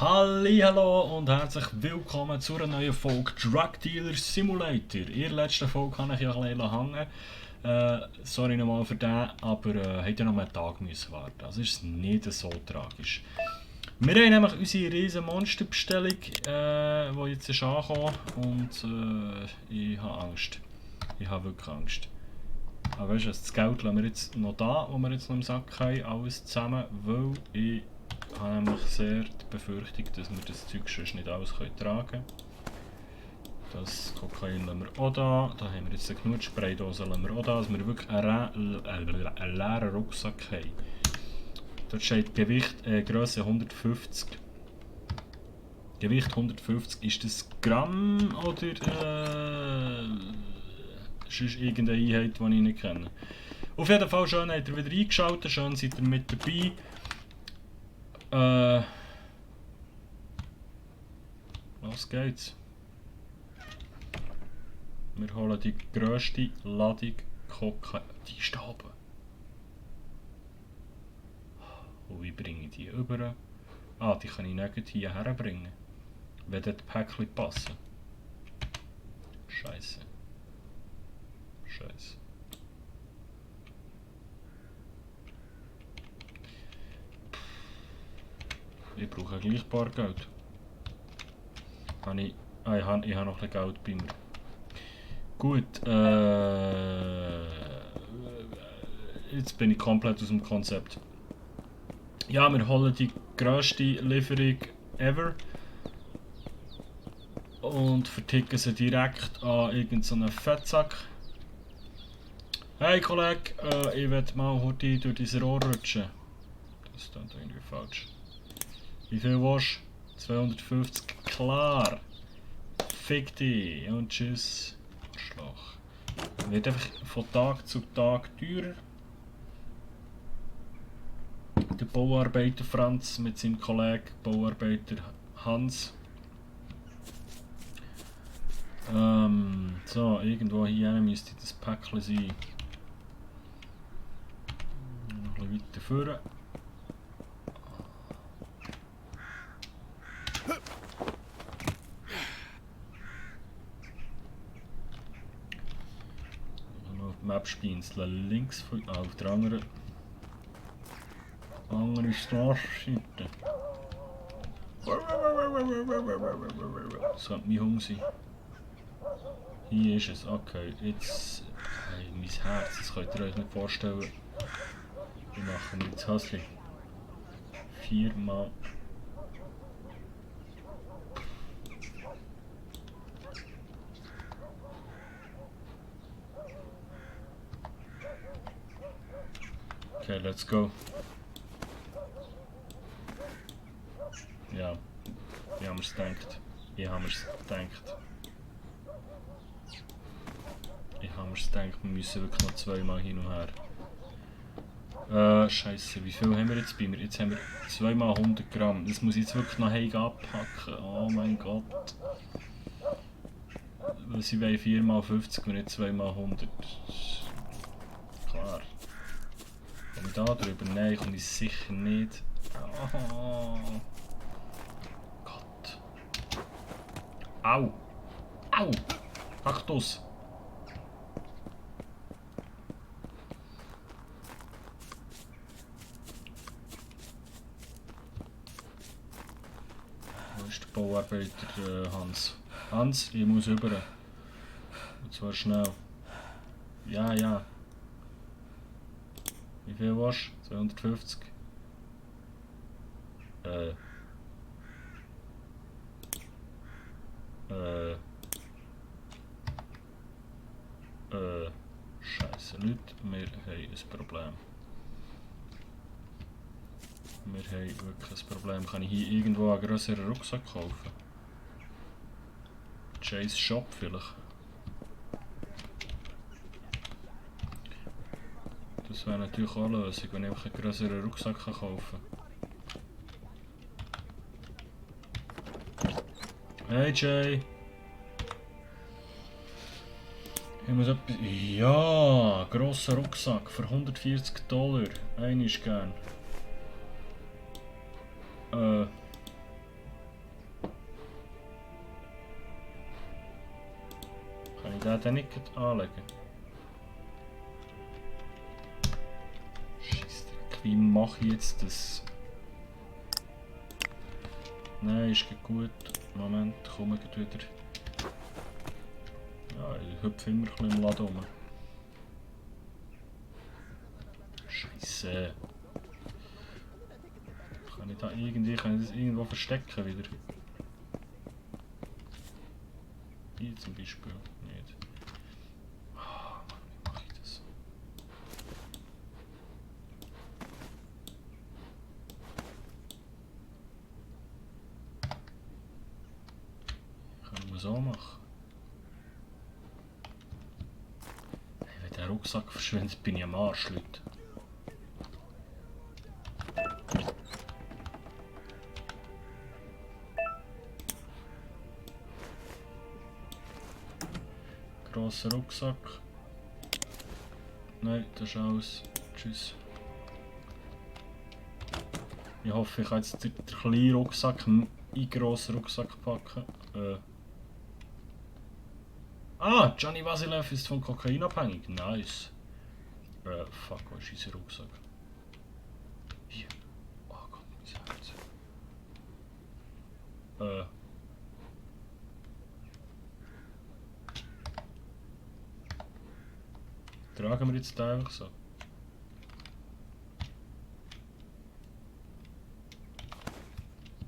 Hallihallo und herzlich willkommen zu einer neuen Folge Drug Dealer Simulator. In der letzten Folge kann ich ja ein bisschen hängen. Sorry nochmal für den, aber hätte noch einen Tag müssen warten. Also ist es nicht so tragisch. Wir haben nämlich unsere riesen Monsterbestellung, die jetzt ist angekommen und ich habe Angst. Ich habe wirklich Angst. Aber weißt du, das Geld lassen wir jetzt noch da, wo wir jetzt noch im Sack haben, alles zusammen, weil ich habe nämlich sehr die Befürchtung, dass wir das Zeug sonst nicht alles tragen können. Das Kokain lassen wir auch da. Da haben wir jetzt genug Spraydosen lassen wir auch da, dass wir wirklich einen leeren Rucksack haben. Dort steht Gewicht Grösse 150. Gewicht 150, ist das Gramm oder ist irgendeine Einheit, die ich nicht kenne? Auf jeden Fall schön habt ihr wieder eingeschaltet, schön seid ihr mit dabei. Los geht's. Wir holen die grösste Ladung Kokain. Die ist da oben. Und wie bringe ich die rüber? Ah, die kann ich nicht hierher bringen. Wenn dort die Päckchen passen. Scheiße. Scheiße. Ich brauche gleich Bargeld. Ich habe noch ein Geld bei mir. Gut, jetzt bin ich komplett aus dem Konzept. Ja, wir holen die grösste Lieferung ever und verticken sie direkt an irgendeinen Fettsack. Hey Kollege, ich will mal heute durch dieses Rohr rutschen. Das ist dann irgendwie falsch. Wie viel willst du? 250, klar. Fick dich und tschüss. Arschloch. Wird einfach von Tag zu Tag teurer. Der Bauarbeiter Franz mit seinem Kollegen Bauarbeiter Hans. So, irgendwo hier müsste das Päckchen sein. Noch ein bisschen weiter vorne. Map spinseln links von auf der anderen Straßenseite. Das könnte mein Hunger sein. Hier ist es, okay. Jetzt. Hey, mein Herz, das könnt ihr euch nicht vorstellen. Wir machen jetzt Hasli. 4-mal. Okay, let's go. Ja, wie haben wir es gedacht? Wie haben wir es gedacht? Ich habe mir gedacht, wir müssen wirklich noch zweimal hin und her. Scheiße, wie viel haben wir jetzt bei mir? Jetzt haben wir 2x 100 Gramm. Das muss ich jetzt wirklich noch heim abpacken. Oh mein Gott. Weil sie wollen 4x50 und nicht 2x100. Klar. Komme ich da drüber? Nein, komme ich sicher nicht. Oh. Gott. Au! Au! Kaktus! Wo ist der Bauarbeiter Hans? Hans, ich muss rüber. Und zwar schnell. Ja, ja. Wie viel warst du? 250? Scheiße, Leute, wir haben ein Problem. Wir haben wirklich ein Problem. Kann ich hier irgendwo einen grösseren Rucksack kaufen? Chase Shop vielleicht? Das wäre natürlich auch eine Lösung, wenn ich einfach einen grösseren Rucksack kaufen kann. Hey Jay! Ich muss etwas... Ja! Grosser Rucksack für $140. Einen ist gern. den dann nicht anlegen? Scheissdreck, wie mache ich jetzt das? Nein, ist gut. Moment, komme ich wieder. Ja, ich hüpfe immer ein bisschen im Laden rum. Scheisse. Kann ich das irgendwo verstecken wieder? Hier zum Beispiel nicht. Ah, Mann, wie mache ich das? Können wir so machen. Hey, wenn der Rucksack verschwindet, bin ich am Arsch, Leute. Grosser Rucksack. Nein, das ist alles. Tschüss. Ich hoffe, ich kann jetzt den kleinen Rucksack in den grossen Rucksack packen. Ah, Gianni Vasilev ist von Kokain abhängig. Nice. Fuck, wo ist unser Rucksack? Hier. Oh Gott, mein Herz. Tragen wir jetzt einfach so?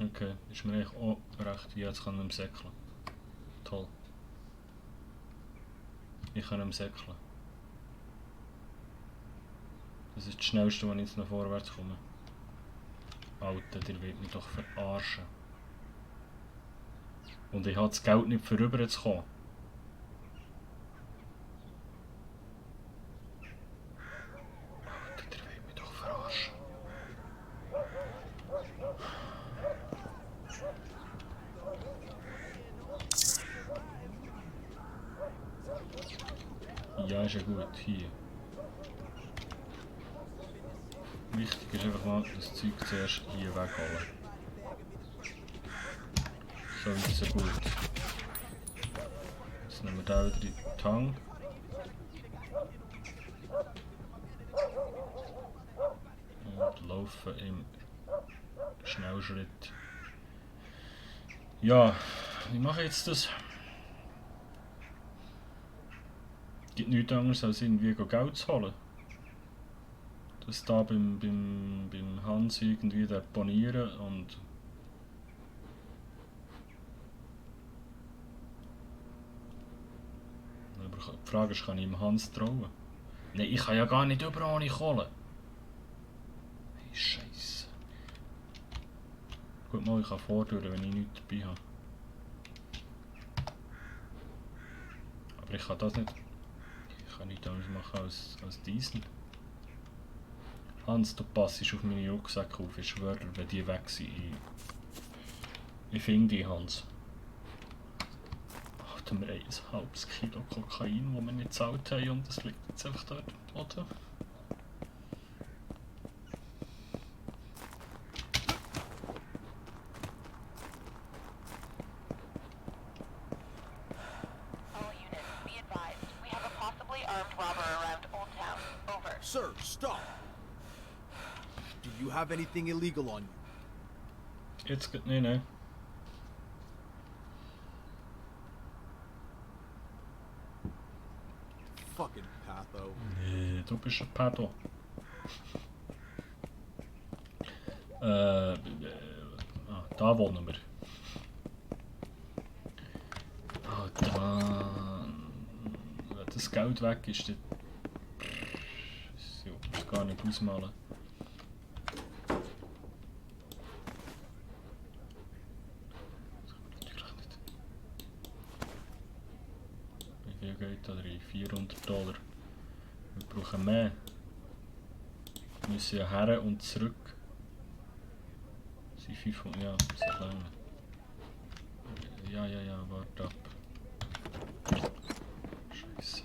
Okay, ist mir eigentlich auch recht. Ja, jetzt kann ich ihm säckeln. Toll. Ich kann ihm säckeln. Das ist das Schnellste, wenn ich jetzt noch vorwärts komme. Alter, der wird mich doch verarschen. Und ich habe das Geld nicht für rüber zu kommen. Alter, der wird mich doch verarschen. Ja, ist ja gut. Hier. Wichtig ist einfach mal das Zeug zuerst hier wegholen. So ist es gut. Jetzt nehmen wir da wieder in die Tang. Und laufen im Schnellschritt. Ja, wie mache ich jetzt das? Es gibt nichts anderes als irgendwie Geld zu holen. Das da beim Hans irgendwie deponieren und aber die Frage ist, kann ich dem Hans trauen? Nein, ich kann ja gar nicht über ohne Kohle. Hey, Scheiße. Gut mal, ich kann vordurchen, wenn ich nichts dabei habe. Aber ich kann das nicht. Ich kann nichts anderes machen als diesen. Hans, du passst auf meine Rucksäcke auf. Ich schwöre, wenn die weg sind, ich finde die, Hans. Hatten wir ein halbes Kilo Kokain, das wir nicht gezahlt haben und das liegt jetzt einfach dort im Boden. Sir, stop! Do you have anything illegal on you? Jetzt geht nicht, ne? Fucking patho. Nee, du bist ein Pedo. Da wohnen wir. Ah, da. Wenn das Geld weg ist, dann. Ich will es gar nicht ausmalen. Wie viel geht da drin? $400. Wir brauchen mehr. Wir müssen ja her und zurück. Das sind 500. Ja, das ist lang. Ja, warte ab. Scheiße.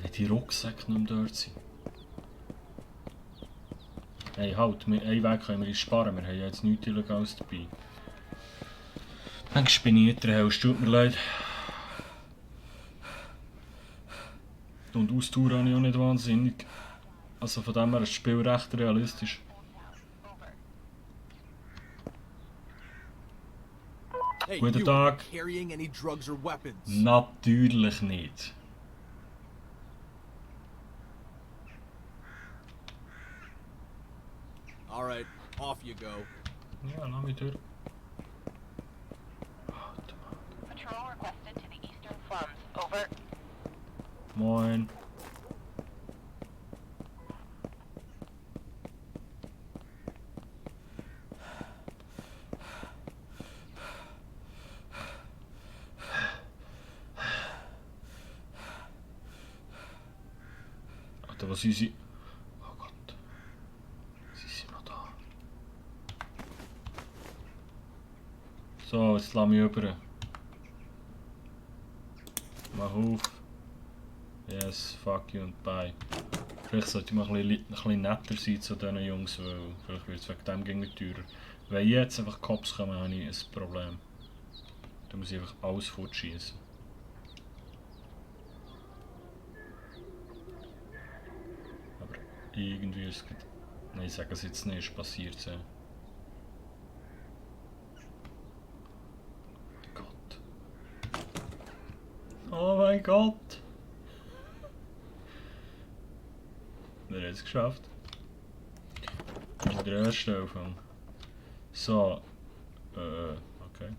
Wie die Rucksäcke nicht mehr dort sind. Hey, halt, einen Weg können wir uns sparen, wir haben ja jetzt nichts Illegales dabei. Dann bin ich nicht der Hellste, tut mir leid. Und Ausdauer habe ich auch nicht wahnsinnig. Also von dem her ist das Spiel recht realistisch. Hey, Guten you Tag. carrying any drugs or weapons? Natürlich nicht. All right, off you go. Ja, lass mich durch. Patrol requested to the eastern slums. Over. Moin. Alter, was sind sie? Oh Gott. Sie sind noch da. So, jetzt lass mich über. Mach auf. Yes, fuck you und bye. Vielleicht sollte ich mal ein bisschen netter sein zu diesen Jungs, weil vielleicht wird es wegen dem gegen teurer. Wenn jetzt einfach Cops kommen, habe ich ein Problem. Da muss ich einfach alles fortschießen. Aber irgendwie ist es... Nein, ich sage es jetzt nicht, ist passiert. Ja. Gott. Oh mein Gott! Wir haben es geschafft. Mit der ersten Anfang. So. Okay.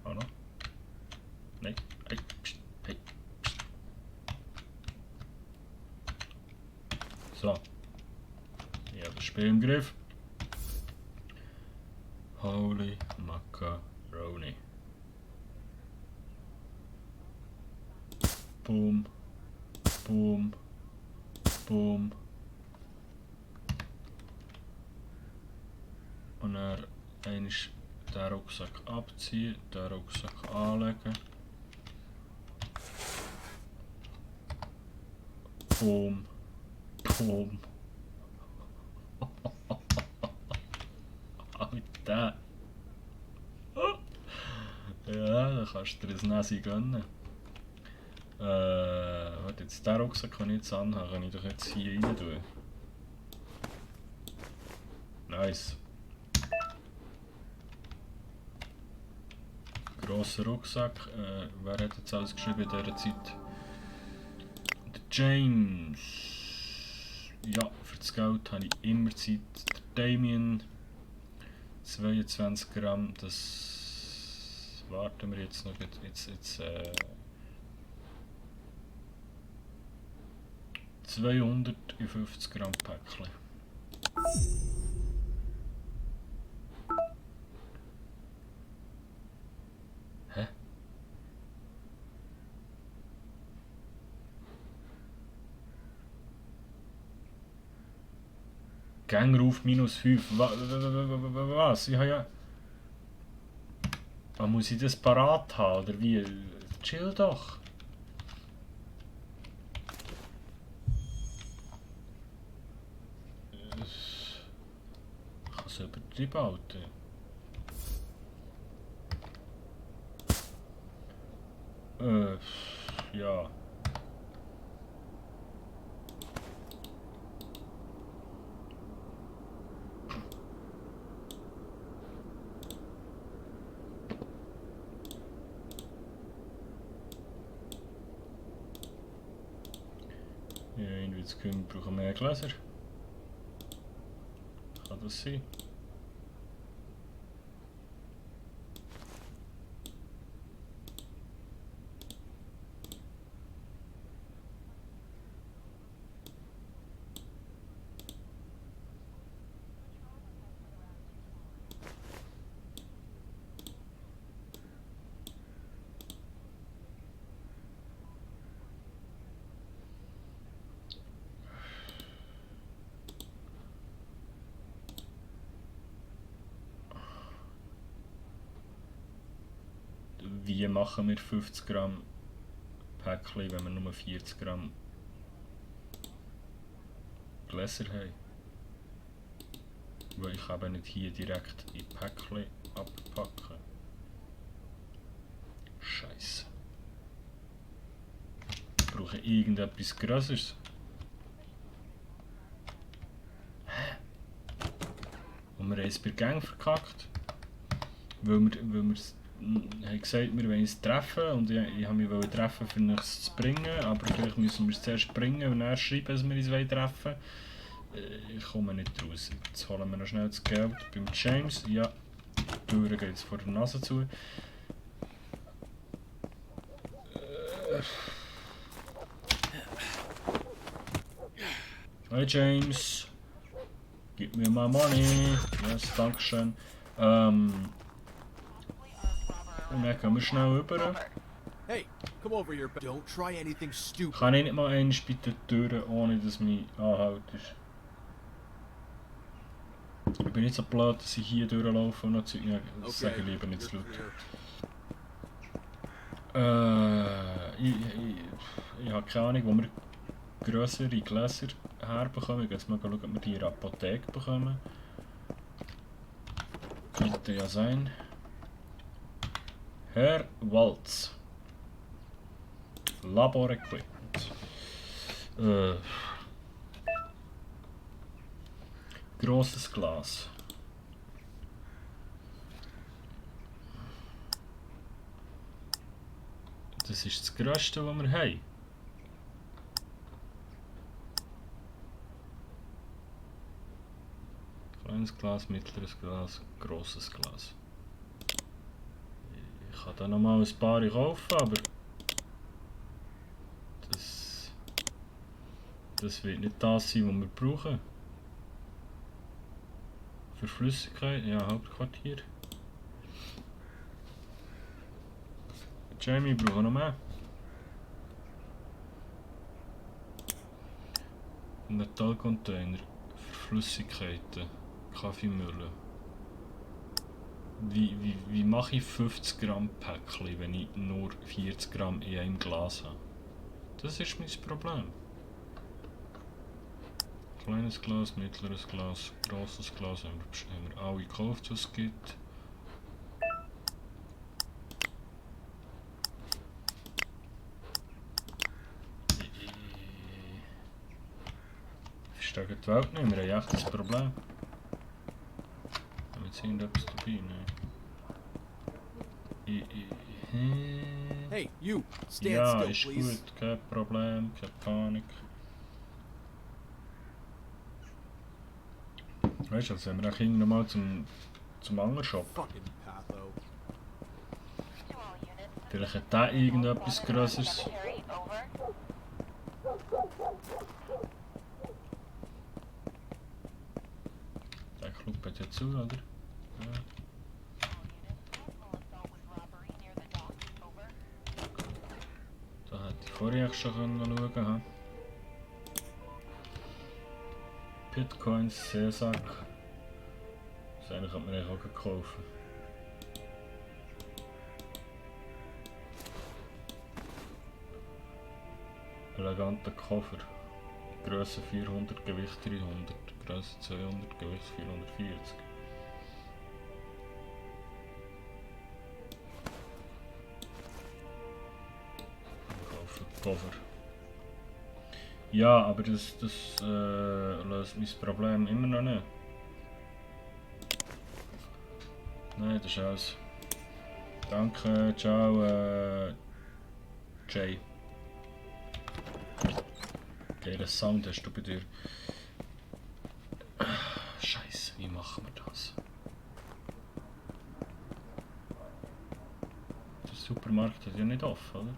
Hallo? Nein. Hey, pst, hey, pst. So. Ich habe das Spiel im Griff. Holy Macaroni. Boom. Boom. Boom. Und dann einmal den Rucksack abziehen, den Rucksack anlegen. Boom. Boom. Alter. Ja, da kannst du dir ein Nasi gönnen. Warte, jetzt den Rucksack kann ich jetzt anhaben, kann ich doch jetzt hier rein tun. Nice. Grosser Rucksack. Wer hat jetzt alles geschrieben in dieser Zeit? Der James. Ja, für das Geld habe ich immer Zeit. Der Damien. 22 Gramm. Das warten wir jetzt noch. Jetzt 250 Gramm Päckchen. Hä? Gangruf -5. Was? Ich habe ja... Ah, muss ich das parat haben, oder wie? Chill doch. Ich kann es übertrieben halten. Ja. Ja, irgendwie brauchen wir mehr Gläser. Kann das sein? Wie machen wir 50 Gramm Päckchen, wenn wir nur 40 Gramm Gläser haben. Weil ich eben nicht hier direkt in Päckchen abpacken. Scheiße. Ich brauche irgendetwas Größeres. Hä? Und wir haben es bei Gang verkackt. Weil wir haben gesagt, wir wollen es treffen und ich habe mich treffen, für nichts zu bringen, aber vielleicht müssen wir es zuerst bringen und dann schreiben, dass wir uns treffen wollen. Ich komme nicht raus. Jetzt holen wir noch schnell das Geld beim James. Ja, die Tür geht jetzt vor der Nase zu. Hi James, gib mir mal Money. Yes, dankeschön. Und dann gehen wir schnell rüber. Hey, come over here. Don't try anything stupid. Kann ich nicht mal einmal bei der Tür, ohne dass mich anhältst? Ich bin nicht so blöd, dass ich hier durchlaufe und noch Zeug. Ja, das sage ich lieber nicht zu laut. Ich habe keine Ahnung, wo wir grössere Gläser herbekommen. Ich gehe jetzt mal schauen, ob wir die in der Apotheke bekommen. Könnte ja sein. Herr Waltz. Laborequipment. Grosses Glas. Das ist das Größte, was wir haben. Kleines Glas, mittleres Glas, grosses Glas. Ich kann da noch mal ein paar kaufen, aber das wird nicht das sein, was wir brauchen. Für Flüssigkeit, ja, Hauptquartier. Jamie, brauchen wir noch mehr. Ein Metallcontainer für Flüssigkeiten, Kaffeemühle. Wie mache ich 50 Gramm Päckchen, wenn ich nur 40 Gramm in einem Glas habe? Das ist mein Problem. Kleines Glas, mittleres Glas, grosses Glas haben wir alle gekauft, was es gibt. Ich verstehe die Welt nicht, wir haben echt ein Problem. Haben wir jetzt irgendetwas dabei? Nein. Hey, you, stand Ja, still, ist please. gut, kein Problem, keine Panik. Weißt du, also wenn wir auch nochmal zum anderen Shop. Fucking Patho. To all units, Vielleicht hat der irgendetwas Größeres. Cemetery, over. Der Club hat ja zu, oder? Ja. All units, possible assault with robbery near the docks, over. Da hätte ich vorher schon schauen können. Bitcoins, Seesack. Das eine könnte man eigentlich auch kaufen. Eleganter Koffer. Größe 400, Gewicht 300. Größe 200, Gewicht 440. Wir kaufen Koffer. Ja, aber das löst mein Problem immer noch nicht. Nein, das ist alles. Danke, ciao, Jay. Geiler Sound hast du bei dir. Scheiße, wie machen wir das? Der Supermarkt hat ja nicht offen, oder?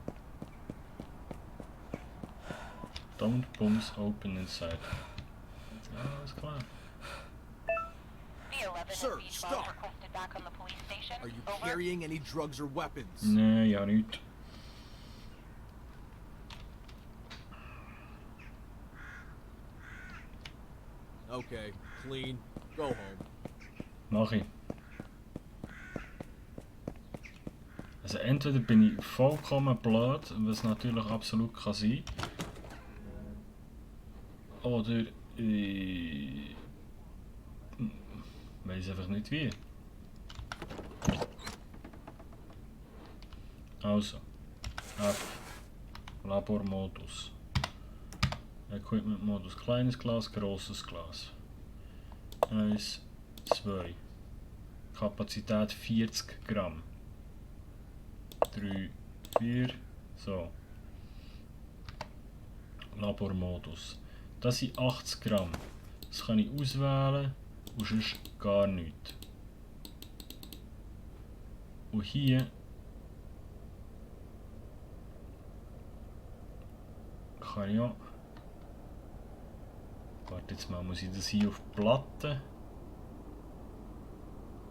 Don't bums open inside. Ja, ist klar. B11 Sir, and B12 stop. requested back on the police station, Are you over. carrying any drugs or weapons? Nee, ja nicht. Okay, clean. Go home. Mach ich. Also entweder bin ich vollkommen blöd, was natürlich absolut kann sein. Oder ich weiß einfach nicht wie. Also, F, Labormodus. Equipment-Modus, kleines Glas, grosses Glas. 1, 2. Kapazität 40 Gramm. 3, 4. So. Labormodus. Das sind 80 Gramm. Das kann ich auswählen und sonst gar nichts. Und hier kann ich auch. Warte jetzt mal, muss ich das hier auf die Platte?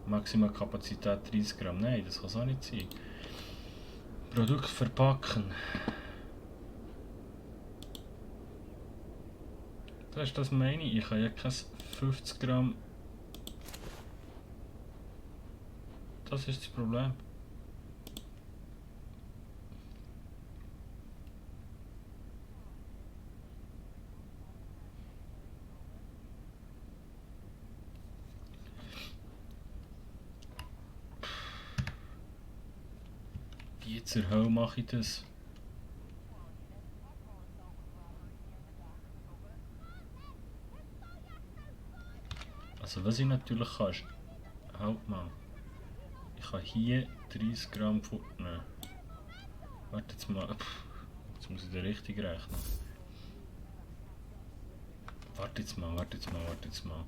Maximal Kapazität 30 Gramm. Nein, das kann es auch nicht sein. Produkt verpacken. Das ist das meine ich. Ich kann ja kein 50 Gramm. Das ist das Problem. Wie zur Hölle mache ich das? Also was ich natürlich kann, ist... Halt mal. Ich kann hier 30 Gramm fortnehmen. Warte jetzt mal. Jetzt muss ich den richtig rechnen. Warte jetzt mal.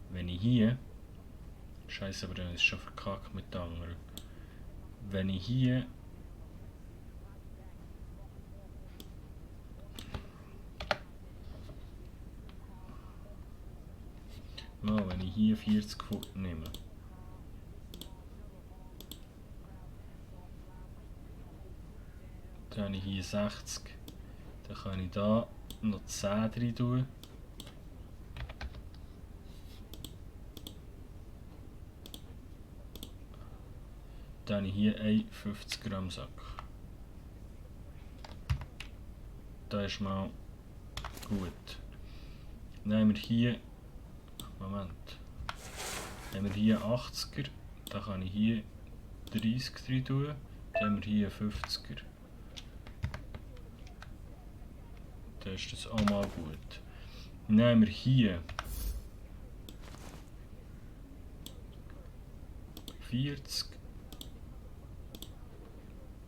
Wenn ich hier... Scheiße, aber dann ist es schon verkackt mit den anderen. Wenn ich hier... Mal, wenn ich hier 40 fortnehme. Dann habe ich hier 60. Dann kann ich da noch 10 rein tun. Dann habe ich hier einen 50 Gramm Sack. Das ist mal gut. Dann haben wir hier... Moment. Dann haben wir hier 80er. Dann kann ich hier 30 rein tun. Dann haben wir hier 50er. Dann ist das auch mal gut. Dann haben wir hier 40.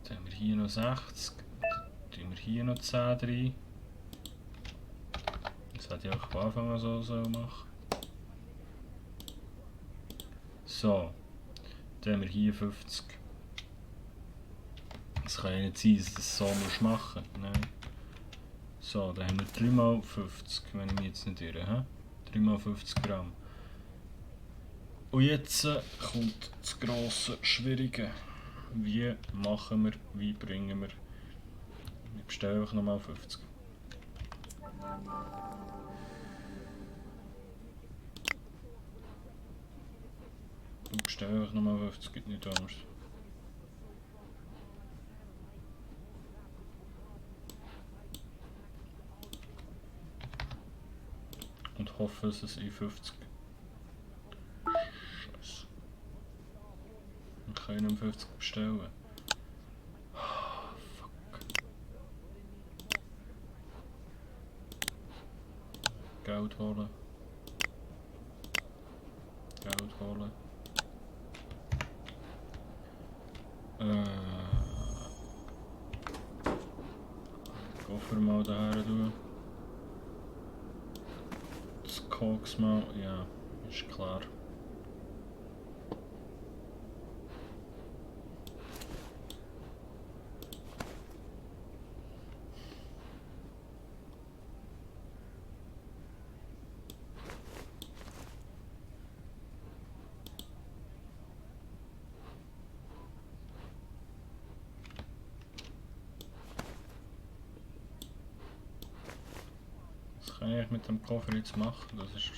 Dann haben wir hier noch 60. Dann haben wir hier noch 10 rein. Das hätte ich auch von Anfang an so machen. So. Dann haben wir hier 50. Das kann ja nicht sein, dass du das so machen musst. Nein. So, dann haben wir 3 mal 50, wenn ich mich jetzt nicht irre. 3 mal 50 Gramm. Und jetzt kommt das grosse Schwierige. Wie machen wir, wie bringen wir... Ich bestelle einfach nochmal 50. Ich bestelle einfach nochmal 50, gibt nicht Angst. Und hoffe, dass es in 50. Scheiße. Wir können 50 bestellen. Fuck. Geld holen. Geld holen. Koffer mal daher tun. Das Koks mal, ja, ist klar. Was kann ich mit dem Koffer jetzt machen? Das ist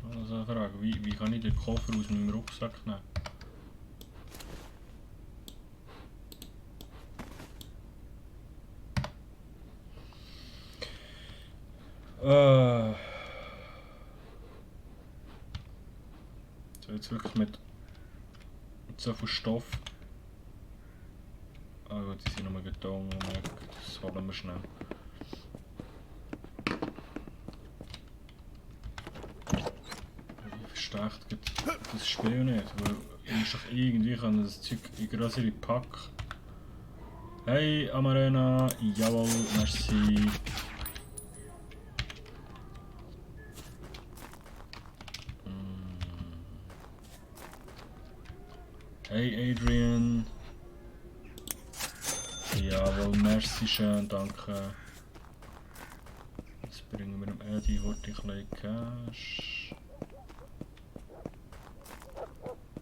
also eine Frage. Wie kann ich den Koffer aus meinem Rucksack nehmen? So jetzt wirklich mit so viel Stoff. Ah gut, die sind nochmal getan. Das holen wir schnell. Ich verstehe das Spiel nicht, weil ich muss doch irgendwie kann das Zeug in größere Pack. Hey Amarena, jawohl, merci. Hey Adrian. Jawohl, merci schön, danke. Jetzt bringen wir dem Eddie heute ein bisschen Cash.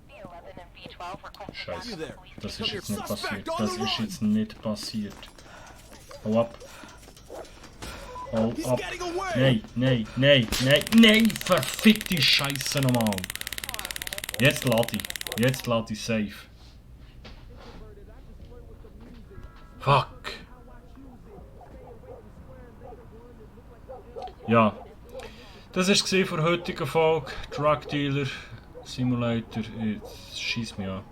B11 and B12 requested Scheiße, backup. das ist jetzt nicht passiert. Das ist jetzt nicht passiert. Hau ab. Hau He's ab. getting away! Nein, nein, nein, nein, nein, verfickte Scheiße nochmal. Jetzt lade ich. Jetzt lade ich safe. Fuck. Ja. Das war es für die heutige Folge. Drug Dealer Simulator. Jetzt schießt mich an.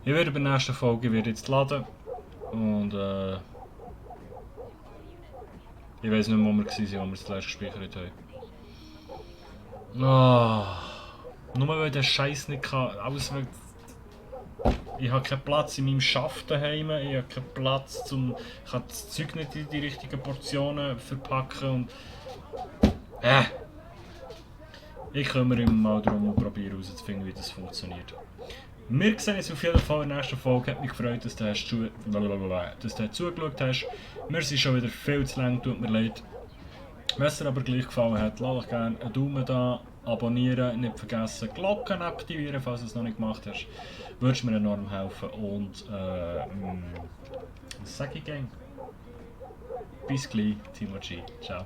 Ich werde bei der nächsten Folge jetzt laden. Und ich weiß nicht mehr, wo wir waren, wo wir das letzte gespeichert haben. Nur weil der Scheiß nicht kann. Alles wegen. Ich habe keinen Platz in meinem Schaft daheim. Ich habe keinen Platz zum. Ich kann das Zeug nicht in die richtigen Portionen verpacken und. Ich kümmere mich mal darum und probiere herauszufinden, wie das funktioniert. Wir sehen uns auf jeden Fall in der nächsten Folge. Hat mich gefreut, dass du zugeschaut hast. Wir sind schon wieder viel zu lang, tut mir leid. Wenn es dir aber gleich gefallen hat, lass doch gerne einen Daumen da, abonnieren, nicht vergessen, Glocken aktivieren, falls du es noch nicht gemacht hast. Würdest mir enorm helfen und was sage ich gern? Bis gleich, Timo G. Ciao.